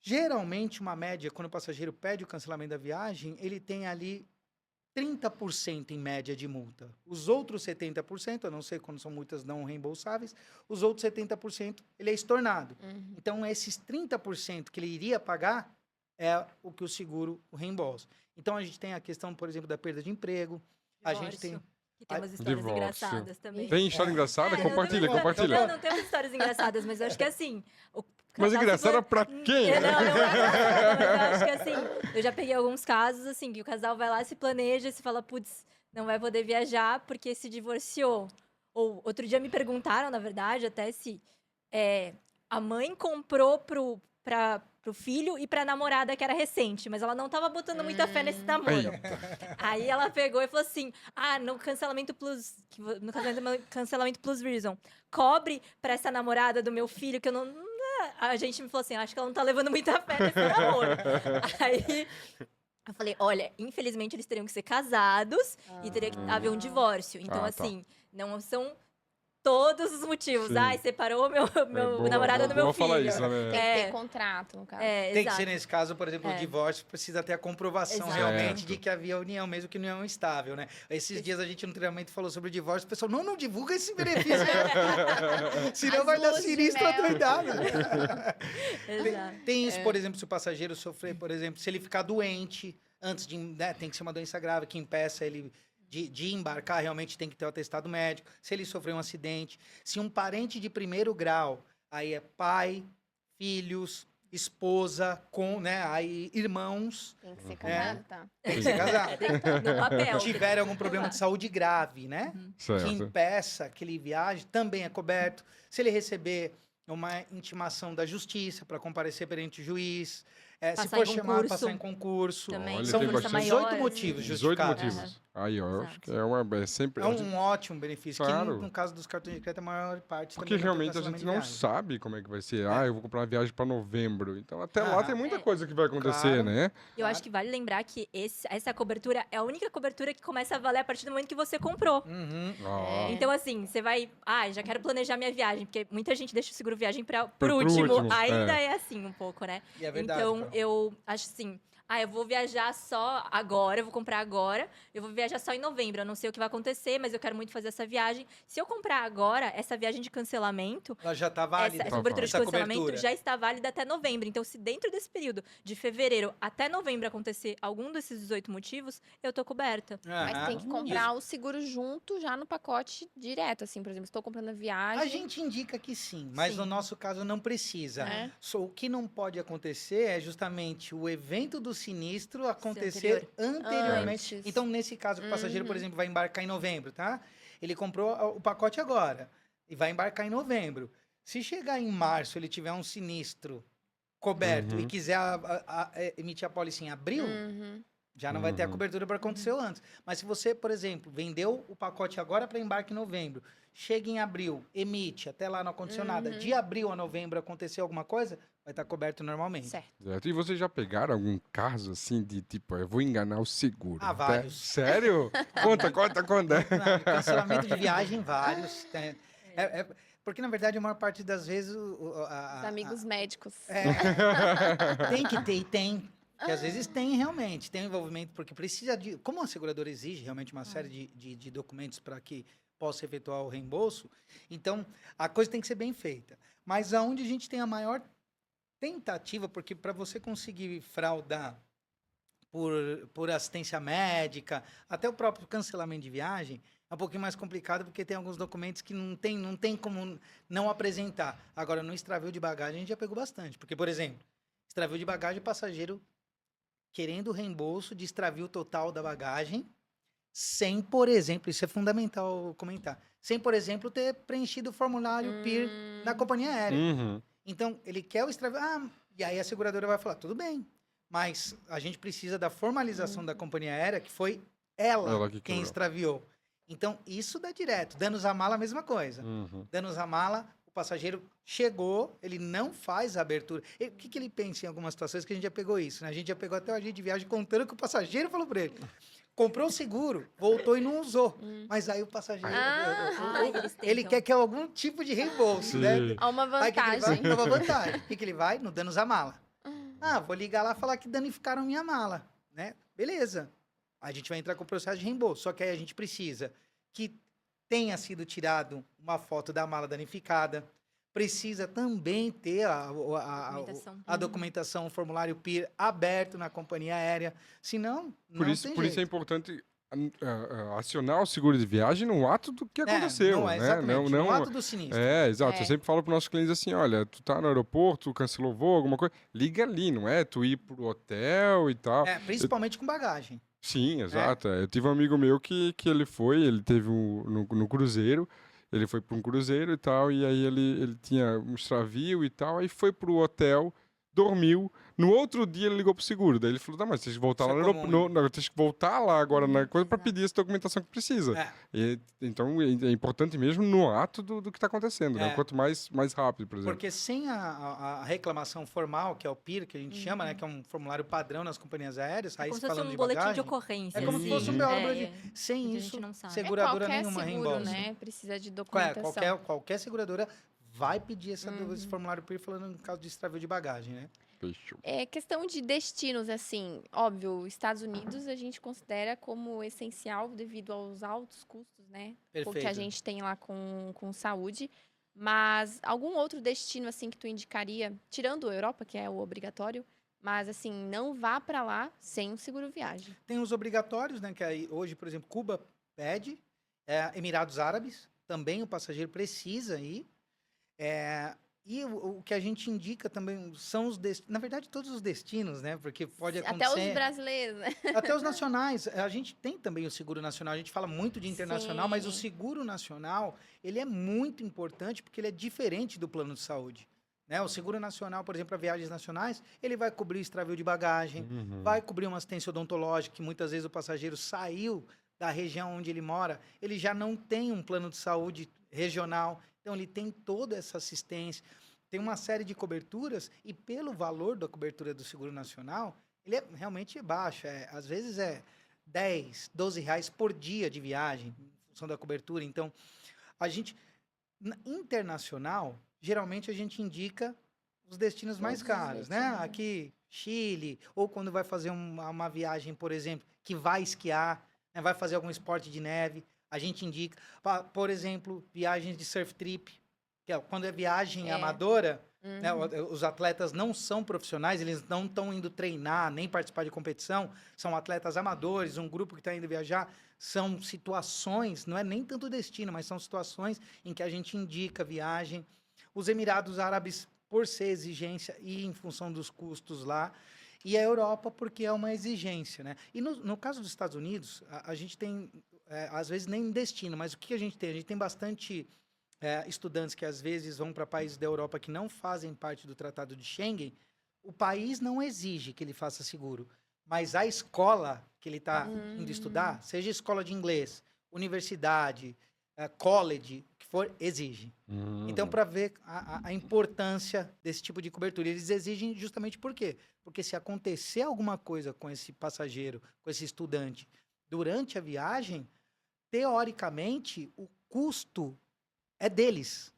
Geralmente, uma média, quando o passageiro pede o cancelamento da viagem, ele tem ali 30% em média de multa. Os outros 70%, eu não sei quando são multas não reembolsáveis, os outros 70% ele é estornado. Então, esses 30% que ele iria pagar é o que o seguro reembolsa. Então, a gente tem a questão, por exemplo, da perda de emprego. A gente tem... Que tem umas histórias engraçadas também. Tem história engraçada? Compartilha. Não tem histórias engraçadas, mas eu acho que assim... Mas engraçada pra quem? Não é engraçado, mas eu acho que assim... Eu já peguei alguns casos, assim, que o casal vai lá, se planeja e se fala, putz, não vai poder viajar porque se divorciou. Ou outro dia me perguntaram, na verdade, até se a mãe comprou pro filho e pra namorada que era recente, mas ela não tava botando muita fé nesse namoro. Aí ela pegou e falou assim: no cancelamento plus reason, cobre pra essa namorada do meu filho que eu não. A gente me falou assim: acho que ela não tá levando muita fé nesse namoro. Aí eu falei: olha, infelizmente eles teriam que ser casados e teria que haver um divórcio. Então, assim, não são todos os motivos. Sim. Separou meu namorado do meu filho. Falar isso, né? Tem que ter contrato, no caso. Tem que ser nesse caso, por exemplo, o divórcio precisa ter a comprovação realmente de que havia união, mesmo que união estável, né? Esses dias a gente no treinamento falou sobre o divórcio, o pessoal, não divulga esse benefício. Senão vai dar sinistro doidado. Tem isso, por exemplo, se o passageiro sofrer, por exemplo, se ele ficar doente, antes de... Né, tem que ser uma doença grave que impeça ele... De embarcar, realmente tem que ter o atestado médico. Se ele sofreu um acidente. Se um parente de primeiro grau, aí é pai, filhos, esposa, aí irmãos. Tem que ser casado, tá? Tem que ser casado. No papel. Tiver algum problema de saúde grave, né? Certo. Que impeça que ele viaje, também é coberto. Se ele receber uma intimação da justiça para comparecer perante o juiz, se Passar for em chamado, concurso. passar em concurso. Também. Olha, São tem 18 bastante. motivos 18 justificados. motivos. Aí, eu acho Exato. que é sempre... É um ótimo benefício, Claro. que no caso dos cartões de crédito, a maior parte Porque também vai ter realmente a gente cancelamento de não viagem. sabe como é que vai ser. Eu vou comprar uma viagem para novembro. Então, até lá tem muita É. coisa que vai acontecer, Claro. né? Eu acho que vale lembrar que essa cobertura é a única cobertura que começa a valer a partir do momento que você comprou. Uhum. Ó. Então, assim, você vai. Já quero planejar minha viagem, porque muita gente deixa o seguro viagem por Pro último. último, Ainda é assim um pouco, né? E é verdade, Então, Carol. eu acho assim. Eu vou viajar só agora, eu vou comprar agora, eu vou viajar só em novembro. Eu não sei o que vai acontecer, mas eu quero muito fazer essa viagem. Se eu comprar agora, essa viagem de cancelamento, Ela já tá válida. essa cobertura de Essa cancelamento cobertura. já está válida até novembro. Então, se dentro desse período de fevereiro até novembro acontecer algum desses 18 motivos, eu tô coberta. Mas tem que comprar o seguro junto já no pacote direto, assim, por exemplo, estou comprando a viagem. A gente indica que sim, mas Sim. no nosso caso não precisa. É. O que não pode acontecer é justamente o evento do sinistro acontecer anteriormente. Antes. Então, nesse caso, o passageiro, por Uhum. exemplo, vai embarcar em novembro, tá? Ele comprou o pacote agora e vai embarcar em novembro. Se chegar em março, ele tiver um sinistro coberto e quiser emitir a pólice em abril, Uhum. já não vai ter a Uhum. cobertura para acontecer antes. Mas se você, por exemplo, vendeu o pacote agora para embarque em novembro, chega em abril, emite, até lá não aconteceu nada. De abril a novembro acontecer alguma coisa, vai estar coberto normalmente. Certo. Certo. E vocês já pegaram algum caso assim de tipo, eu vou enganar o seguro? Vários. Sério? Conta. Não, cancelamento de viagem, vários. Porque, na verdade, a maior parte das vezes... Os amigos médicos. Tem que ter, e tem. Que às vezes tem realmente, tem um envolvimento, porque precisa de... Como a seguradora exige realmente uma série de documentos para que possa efetuar o reembolso, então a coisa tem que ser bem feita. Mas aonde a gente tem a maior tentativa, porque para você conseguir fraudar por assistência médica, até o próprio cancelamento de viagem, é um pouquinho mais complicado, porque tem alguns documentos que não tem como não apresentar. Agora, no extravio de bagagem, a gente já pegou bastante. Porque, por exemplo, extravio de bagagem, o passageiro querendo o reembolso de extravio total da bagagem, sem, por exemplo, isso é fundamental comentar, sem, por exemplo, ter preenchido o formulário PIR na companhia aérea. Uhum. Então, ele quer o extravio. E aí a seguradora vai falar, tudo bem, mas a gente precisa da formalização da companhia aérea, que foi ela que quem quebrou. extraviou. Então, isso dá direto. Danos à mala, a mesma coisa. Uhum. Danos à mala, o passageiro chegou, ele não faz a abertura. O que ele pensa em algumas situações que a gente já pegou isso, né? A gente já pegou até o agente de viagem contando que o passageiro falou para ele. Comprou o seguro, voltou e não usou. Mas aí o passageiro, Eles ele tentam. quer algum tipo de reembolso, Sim. né? Há uma Aí que ele vai? vantagem. Uma vantagem. O que ele vai? No danos à mala. Vou ligar lá e falar que danificaram minha mala, né? Beleza. A gente vai entrar com o processo de reembolso. Só que aí a gente precisa que tenha sido tirado uma foto da mala danificada. Precisa também ter Documentação. a documentação, o formulário PIR aberto na companhia aérea. Senão, Por não isso, tem por isso é jeito. importante acionar o seguro de viagem no ato do que aconteceu, não é, né? exatamente. No ato do sinistro. Exato. É. Eu sempre falo para nossos clientes assim, olha, tu tá no aeroporto, cancelou o voo, alguma coisa, liga ali, não é? Tu ir pro hotel e tal. Principalmente com bagagem. Sim, exato. Eu tive um amigo meu que ele teve no cruzeiro, ele foi para um cruzeiro e tal, e aí ele tinha um extravio e tal, aí foi pro hotel, dormiu, no outro dia ele ligou pro seguro, daí ele falou, tá, mas tem que voltar Isso lá é comum, tem que voltar lá agora na coisa para Exato. pedir essa documentação que precisa. É. Então é importante mesmo no ato do que está acontecendo, né? É. Quanto mais rápido, por exemplo. Porque sem a reclamação formal, que é o PIR, que a gente chama, né? Que é um formulário padrão nas companhias aéreas, É aí como se se fosse falando um de boletim de bagagem, ocorrência. é como se fosse um assim. BO do É, Brasil. Sem muita isso, gente não sabe. seguradora qualquer nenhuma seguro, reembolsa. né? Precisa de documentação. Qualquer seguradora vai pedir esse formulário PIR falando no caso de extravio de bagagem, né? Fechou. É questão de destinos, assim, óbvio, Estados Unidos a gente considera como essencial devido aos altos custos, né? O que a Perfeito. gente tem lá com saúde. Mas algum outro destino, assim, que tu indicaria, tirando a Europa, que é o obrigatório, mas, assim, não vá pra lá sem um seguro viagem. Tem os obrigatórios, né? Que aí, hoje, por exemplo, Cuba pede, Emirados Árabes, também o passageiro precisa ir. E o que a gente indica também são os destinos, na verdade, todos os destinos, né? Porque pode acontecer... Até os brasileiros, né? Até os nacionais. A gente tem também o seguro nacional. A gente fala muito de internacional, mas o Sim. seguro nacional, ele é muito importante porque ele é diferente do plano de saúde. Né? O seguro nacional, por exemplo, para viagens nacionais, ele vai cobrir extravio de bagagem, Uhum. vai cobrir uma assistência odontológica, que muitas vezes o passageiro saiu da região onde ele mora, ele já não tem um plano de saúde regional, então ele tem toda essa assistência, tem uma série de coberturas, e pelo valor da cobertura do seguro nacional, ele é realmente baixo, às vezes é 10, 12 reais por dia de viagem, em função da cobertura. Então, a gente, internacional, geralmente a gente indica os destinos mais Todos os caros, né? destinos. Aqui, Chile, ou quando vai fazer uma viagem, por exemplo, que vai esquiar, né? Vai fazer algum esporte de neve, a gente indica. Por exemplo, viagens de surf trip, que é quando é viagem amadora, né? Os atletas não são profissionais, eles não estão indo treinar, nem participar de competição, são atletas amadores, um grupo que está indo viajar, são situações, não é nem tanto destino, mas são situações em que a gente indica viagem. Os Emirados Árabes, por ser exigência e em função dos custos lá, e a Europa, porque é uma exigência, né? E no caso dos Estados Unidos, a gente tem, às vezes, nem destino, mas o que a gente tem? A gente tem bastante estudantes que, às vezes, vão para países da Europa que não fazem parte do Tratado de Schengen. O país não exige que ele faça seguro, mas a escola que ele está indo estudar, seja escola de inglês, universidade, college, o que for, exige. Então, para ver a importância desse tipo de cobertura, eles exigem justamente por quê? Porque se acontecer alguma coisa com esse passageiro, com esse estudante, durante a viagem, teoricamente, o custo é deles,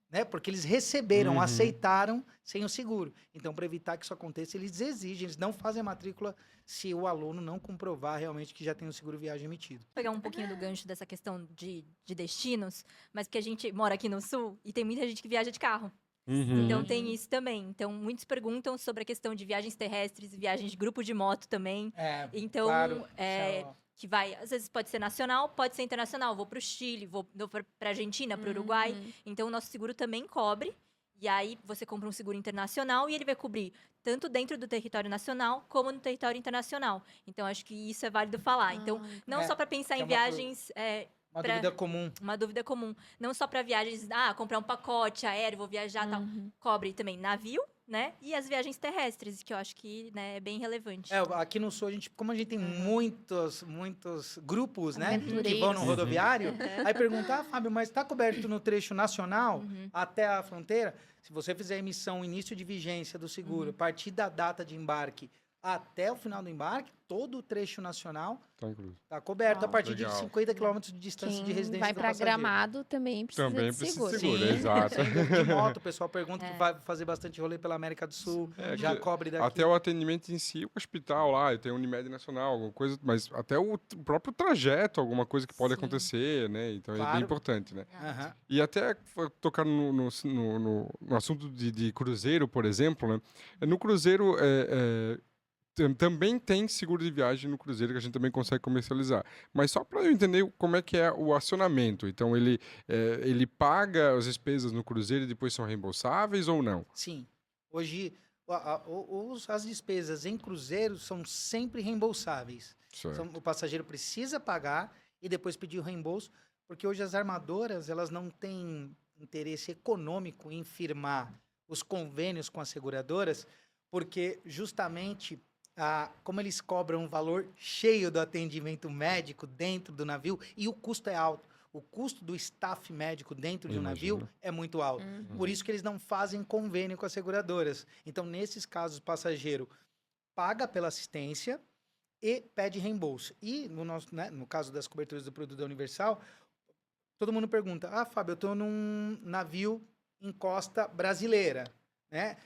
né? Porque eles receberam, aceitaram sem o seguro. Então, para evitar que isso aconteça, eles exigem, eles não fazem a matrícula se o aluno não comprovar realmente que já tem o seguro viagem emitido. Vou pegar um pouquinho do gancho dessa questão de destinos, mas que a gente mora aqui no Sul e tem muita gente que viaja de carro. Então tem isso também. Então muitos perguntam sobre a questão de viagens terrestres e viagens de grupo de moto também. Então, claro, que vai, às vezes pode ser nacional, pode ser internacional. Vou para o Chile, vou para Argentina, para o Uruguai. Então o nosso seguro também cobre. E aí você compra um seguro internacional e ele vai cobrir tanto dentro do território nacional como no território internacional. Então acho que isso é válido falar. Então não só para pensar em viagens uma dúvida comum. Uma dúvida comum. Não só para viagens, comprar um pacote aéreo, vou viajar, tal. Cobre também navio, né? E as viagens terrestres, que eu acho que, né, é bem relevante. Aqui no Sul, como a gente tem muitos grupos, né, que Aventureiros. vão no rodoviário, aí pergunta, Fábio, mas está coberto no trecho nacional até a fronteira? Se você fizer a emissão, início de vigência do seguro, a partir da data de embarque até o final do embarque, todo o trecho nacional está coberto a partir de 50 quilômetros de distância de residência vai do para passageiro. Gramado também precisa de seguro. Sim, exato. de moto, o pessoal pergunta que vai fazer bastante rolê pela América do Sul, já cobre daqui. Até o atendimento em si, o hospital lá, tem Unimed Nacional, alguma coisa, mas até o próprio trajeto, alguma coisa que pode acontecer, né? Então é bem importante, né? E até tocar no assunto de cruzeiro, por exemplo, né? No cruzeiro, também tem seguro de viagem no cruzeiro que a gente também consegue comercializar. Mas só para eu entender como é que é o acionamento. Então, ele paga as despesas no cruzeiro e depois são reembolsáveis ou não? Sim. Hoje, as despesas em cruzeiro são sempre reembolsáveis. O passageiro precisa pagar e depois pedir o reembolso, porque hoje as armadoras elas não têm interesse econômico em firmar os convênios com as seguradoras, porque justamente como eles cobram um valor cheio do atendimento médico dentro do navio e o custo é alto. O custo do staff médico dentro de um navio é muito alto. Por isso que eles não fazem convênio com as seguradoras. Então, nesses casos, o passageiro paga pela assistência e pede reembolso. E no caso das coberturas do produto da Universal, todo mundo pergunta, Fábio, eu estou num navio em costa brasileira, né?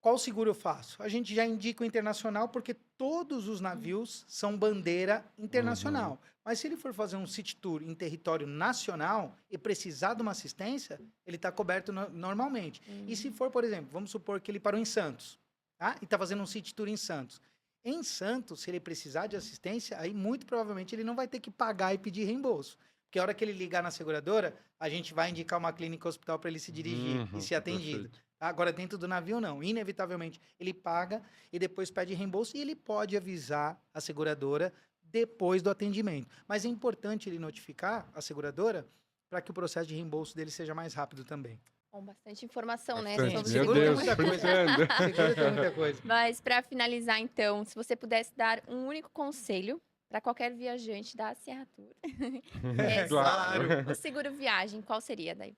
Qual seguro eu faço? A gente já indica o internacional porque todos os navios são bandeira internacional. Mas se ele for fazer um city tour em território nacional e precisar de uma assistência, ele está coberto normalmente. E se for, por exemplo, vamos supor que ele parou em Santos, tá? E está fazendo um city tour em Santos. Em Santos, se ele precisar de assistência, aí muito provavelmente ele não vai ter que pagar e pedir reembolso. Porque a hora que ele ligar na seguradora, a gente vai indicar uma clínica ou hospital para ele se dirigir e ser atendido. Agora, dentro do navio, não. Inevitavelmente, ele paga e depois pede reembolso e ele pode avisar a seguradora depois do atendimento. Mas é importante ele notificar a seguradora para que o processo de reembolso dele seja mais rápido também. Bom, bastante informação, né? Bastante. Sobre Meu seguro. Deus, muita coisa. explicando. Seguro tem muita coisa. Mas para finalizar, então, se você pudesse dar um único conselho para qualquer viajante da Sierra Tour, Claro. o seguro viagem, qual seria daí?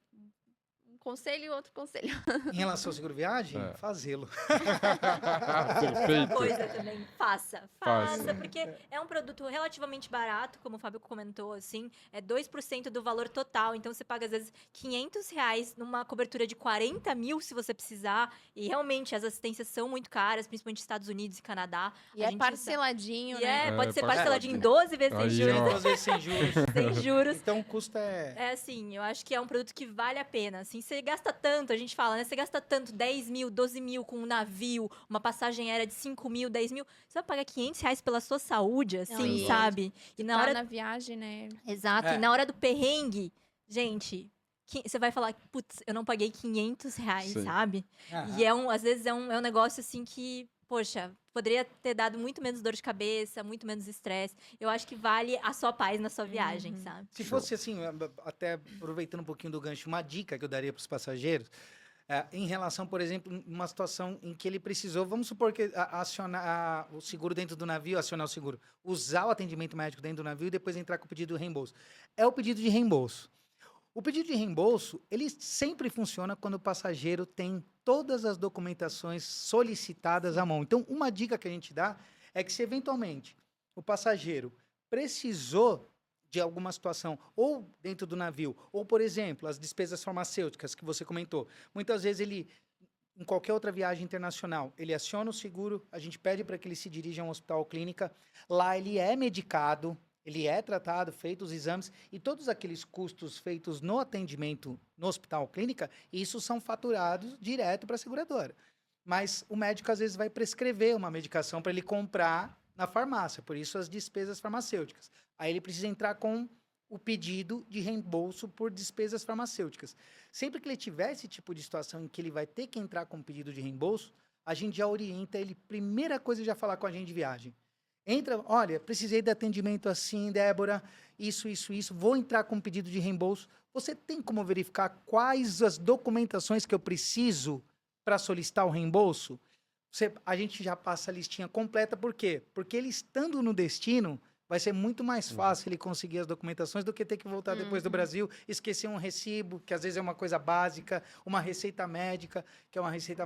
Um conselho e outro conselho. Em relação ao seguro viagem, É. fazê-lo. Perfeito. Coisa também, faça, Faça. porque é um produto relativamente barato, como o Fábio comentou, assim, é 2% do valor total, então você paga às vezes R$500 numa cobertura de 40 mil se você precisar, e realmente as assistências são muito caras, principalmente Estados Unidos e Canadá. E A é gente parceladinho, usa- né? E pode ser parcelado. parceladinho em 12 vezes sem Aí, juros. ó. 2 vezes sem juros. Sem juros. Então o custo é... É assim, eu acho que é um produto que vale a pena. Assim, você gasta tanto, a gente fala, né? Você gasta tanto, 10 mil, 12 mil com um navio, uma passagem aérea de 5 mil, 10 mil. Você vai pagar R$500 pela sua saúde, assim, Não, sabe? E na Tá hora. na viagem, né? Exato. É. E na hora do perrengue, gente, você vai falar, putz, eu não paguei R$500, Sim. sabe? E às vezes é um negócio assim que, poxa, poderia ter dado muito menos dor de cabeça, muito menos estresse. Eu acho que vale a sua paz na sua viagem, sabe? Se fosse assim, até aproveitando um pouquinho do gancho, uma dica que eu daria para os passageiros, em relação, por exemplo, uma situação em que ele precisou, vamos supor que acionar o seguro dentro do navio, acionar o seguro, usar o atendimento médico dentro do navio e depois entrar com o pedido de reembolso. É o pedido de reembolso. O pedido de reembolso, ele sempre funciona quando o passageiro tem todas as documentações solicitadas à mão. Então, uma dica que a gente dá é que se eventualmente o passageiro precisou de alguma situação, ou dentro do navio, ou, por exemplo, as despesas farmacêuticas que você comentou. Muitas vezes ele, em qualquer outra viagem internacional, ele aciona o seguro, a gente pede para que ele se dirija a um hospital ou clínica, lá ele é medicado, ele é tratado, feitos os exames, e todos aqueles custos feitos no atendimento no hospital ou clínica, isso são faturados direto para a seguradora. Mas o médico, às vezes, vai prescrever uma medicação para ele comprar na farmácia, por isso as despesas farmacêuticas. Aí ele precisa entrar com o pedido de reembolso por despesas farmacêuticas. Sempre que ele tiver esse tipo de situação em que ele vai ter que entrar com um pedido de reembolso, a gente já orienta ele, primeira coisa, já falar com a agente de viagem. Entra, olha, precisei de atendimento assim, Débora, isso, vou entrar com um pedido de reembolso. Você tem como verificar quais as documentações que eu preciso para solicitar o reembolso? A gente já passa a listinha completa, por quê? Porque ele estando no destino, vai ser muito mais fácil ele conseguir as documentações do que ter que voltar depois do Brasil, esquecer um recibo, que às vezes é uma coisa básica, uma receita médica, que é uma receita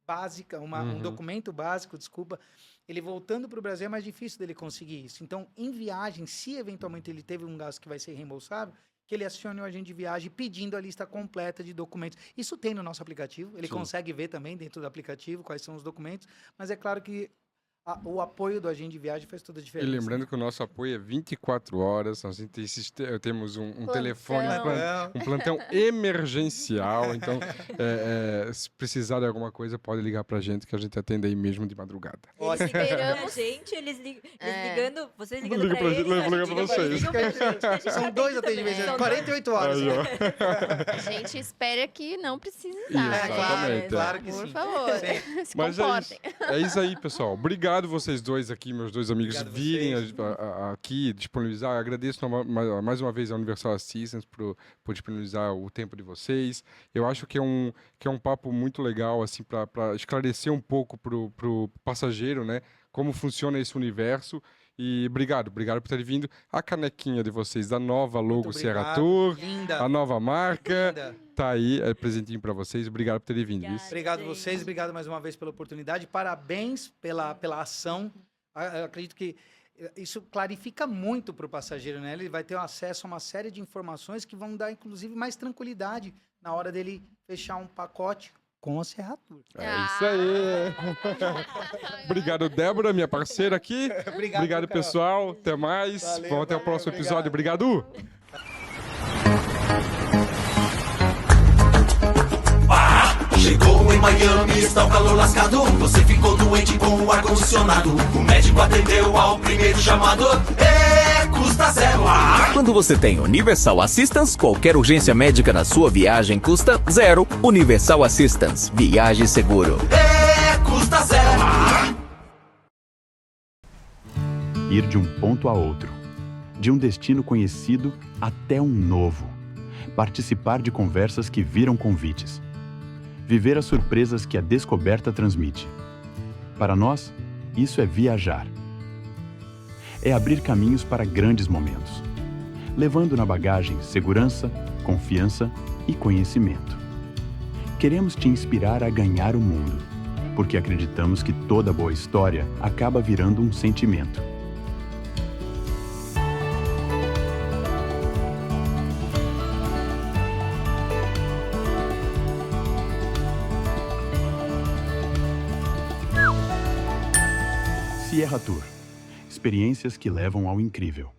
básica, um documento básico, desculpa. Ele voltando para o Brasil é mais difícil dele conseguir isso. Então, em viagem, se eventualmente ele teve um gasto que vai ser reembolsável, que ele acione o agente de viagem pedindo a lista completa de documentos. Isso tem no nosso aplicativo, ele consegue ver também dentro do aplicativo quais são os documentos, mas é claro que o apoio do agente de viagem faz toda a E diferença. lembrando que o nosso apoio é 24 horas, nós temos um telefone, um plantão emergencial, então se precisar de alguma coisa, pode ligar pra gente que a gente atende aí mesmo de madrugada. Eles ligando pra gente, eles ligando, vocês ligando pra eles, eu vou ligar pra vocês. São 2 atendimentos, 48 horas. Aí, ó. A gente espera que não precise Isso, usar. exatamente. Claro que Por sim. favor, se Mas comportem. é isso aí, pessoal. Obrigado vocês dois aqui, meus dois amigos, Obrigado virem vocês. aqui, disponibilizar. Agradeço mais uma vez a Universal Assistance por disponibilizar o tempo de vocês. Eu acho que é um papo muito legal, assim, para esclarecer um pouco pro passageiro, né, como funciona esse universo. E obrigado por terem vindo. A canequinha de vocês, da nova logo Muito Sierra obrigado. Tour, Linda. a nova marca, Linda. tá aí, é presentinho para vocês. Obrigado por terem vindo. Obrigada. Isso. Obrigado a Gente. vocês, obrigado mais uma vez pela oportunidade. Parabéns pela ação. Eu acredito que isso clarifica muito para o passageiro, né? Ele vai ter acesso a uma série de informações que vão dar, inclusive, mais tranquilidade na hora dele fechar um pacote com a Sierra Tour. É isso aí. Obrigado, Débora, minha parceira aqui. Obrigado, Carol. pessoal. Até mais. Valeu, Vamos até o valeu, próximo obrigado. episódio. Obrigado. Chegou em Miami, está o calor lascado. Você ficou doente com o ar-condicionado. O médico atendeu ao primeiro chamado. Custa zero. Quando você tem Universal Assistance, qualquer urgência médica na sua viagem custa zero. Universal Assistance. Viaje seguro. Custa zero. Ir de um ponto a outro, de um destino conhecido até um novo. participar de conversas que viram convites, viver as surpresas que a descoberta transmite. Para nós, isso é viajar. É abrir caminhos para grandes momentos, levando na bagagem segurança, confiança e conhecimento. Queremos te inspirar a ganhar o mundo, porque acreditamos que toda boa história acaba virando um sentimento. Sierra Tour. Experiências que levam ao incrível.